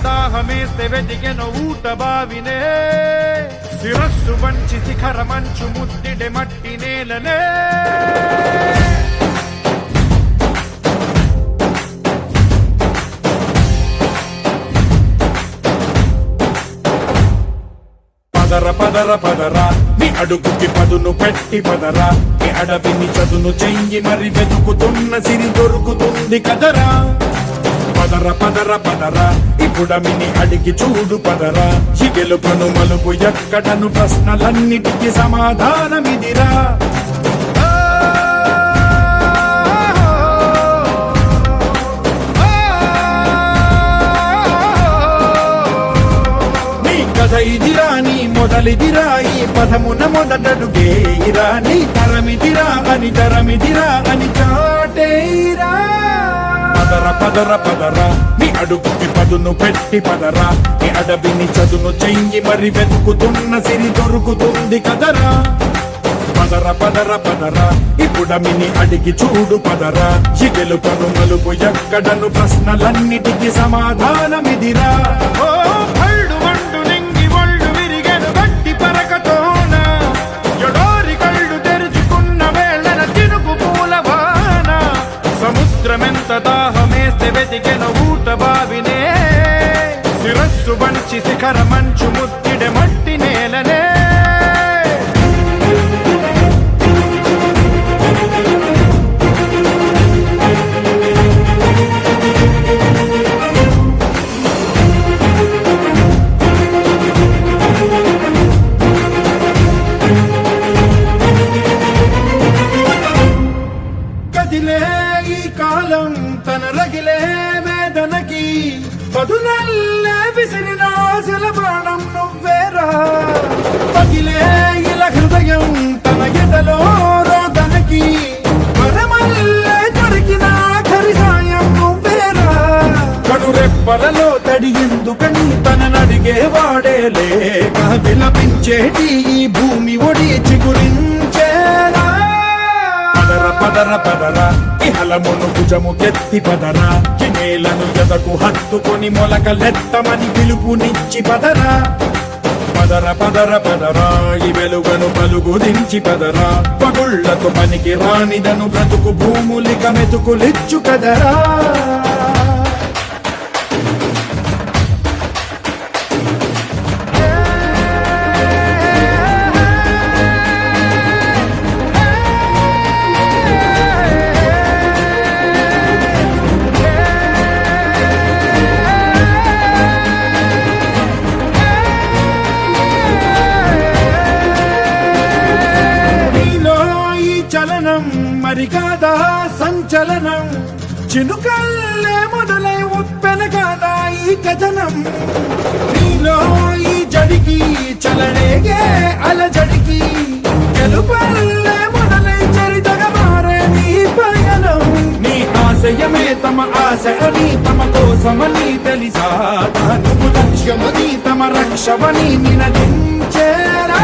దాహమేస్తే వెతికెను ఊట బావినే శిరస్సు వంచి శిఖర మంచు ముద్దిడే మట్టి నేలనే పదర పదర పదరా నీ అడుగుకి పదును పెట్టి పదరా నీ అడవిని చదును చెయ్యి మరి వెతుకుతున్న సిరి దొరుకుతుంది కదరా పదర పదర పదరా ఇప్పుడమిని అడిగి చూడు పదరా ఈ గెలుపను మలుపు ఎక్కడను ప్రశ్నలన్నిటికీ సమాధానమిదిరా ఇదిరా నీ మొదలిదిరా ఈ పదమున మొదటడుగేయిరా నీ తరమిదిరా అని తరమిదిరా అని చాటేయిరా పదర పదర పదరా నీ అడుగుకి పదును పెట్టి పదరా నీ అడవిని చదును చెయ్యి మరి వెతుకుతున్న సిరి దొరుకుతుంది కదరా పదర పదర పదరా ఇప్పుడమిని అడిగి చూడు పదరా ఈ గెలుపను మలుపు ఎక్కడను ప్రశ్నలన్నిటికీ సమాధానమిదిరా ఓ భళ్ళు మండు నింగి ఒళ్ళు విరిగెను గట్టి పరకతోన ఎడోరి కళ్ళు తెరుచుకున్న వేళన తినుపు పూలవాన సముద్రమెంత దాహమేస్తే వెతికెను ఊట బావినే శిరస్సు వంచి శిఖర మంచు ముద్దిడే మట్టి నేలనే ఈ కాలం తన రగిలే వేదనకి పదునల్లే విసిరిన ఆశల ప్రాణం నువ్వేరా పగిలే ఇలా హృదయం తన ఎదలో రోదనకి వరమల్లే దొరికిన ఆఖరి సాయం నువ్వేరా కడురెప్పలలో తడి ఎందుకని తననడిగే వాడే లేక విలపించేటి ఈ భూమి ఒడి చిగురించేరా పదర పదరా ఇహలమును భుజము కెత్తి పదరా నేలను ఎదకు హత్తుకొని మొలకలెత్తమని పిలుపునిచ్చి పదరా పదర పదర పదరా ఈ వెలుగను పలుగు దించి పదరా పగుళ్లకు పనికి రానిదను బ్రతుకు భూములిక మెతుకులిచ్చు కదరా మరి కాదా సంచలనం చినుకల్లే మొదలై ఉప్పెన కాదా ఈ కథనం నీలో ఈ జడికి చలనేగే అలజడికి గెలుపల్లే మొదలై చరితగా మారే నీ పయనం నీ ఆశయమే తమ ఆశ అని తమ కోసమని తెలిసా నువ్వు లక్ష్యమని తమ రక్షమని నినదించేరా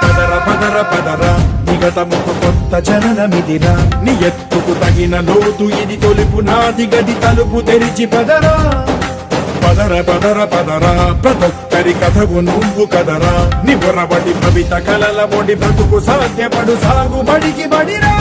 పదర పదర పదరా నిగతముకు కొత్త జననమిదిరా నీ ఎత్తుకు తగిన లోతు ఇది తొలుపు నాది గది తలుపు తెరిచి పదరా పదర పదర పదరా ప్రతొక్కరి కథవు నువ్వు కదరా నిబురబడి భవిత కలల బొడి బ్రతుకు సాధ్యపడు సాగుబడికి బడిరా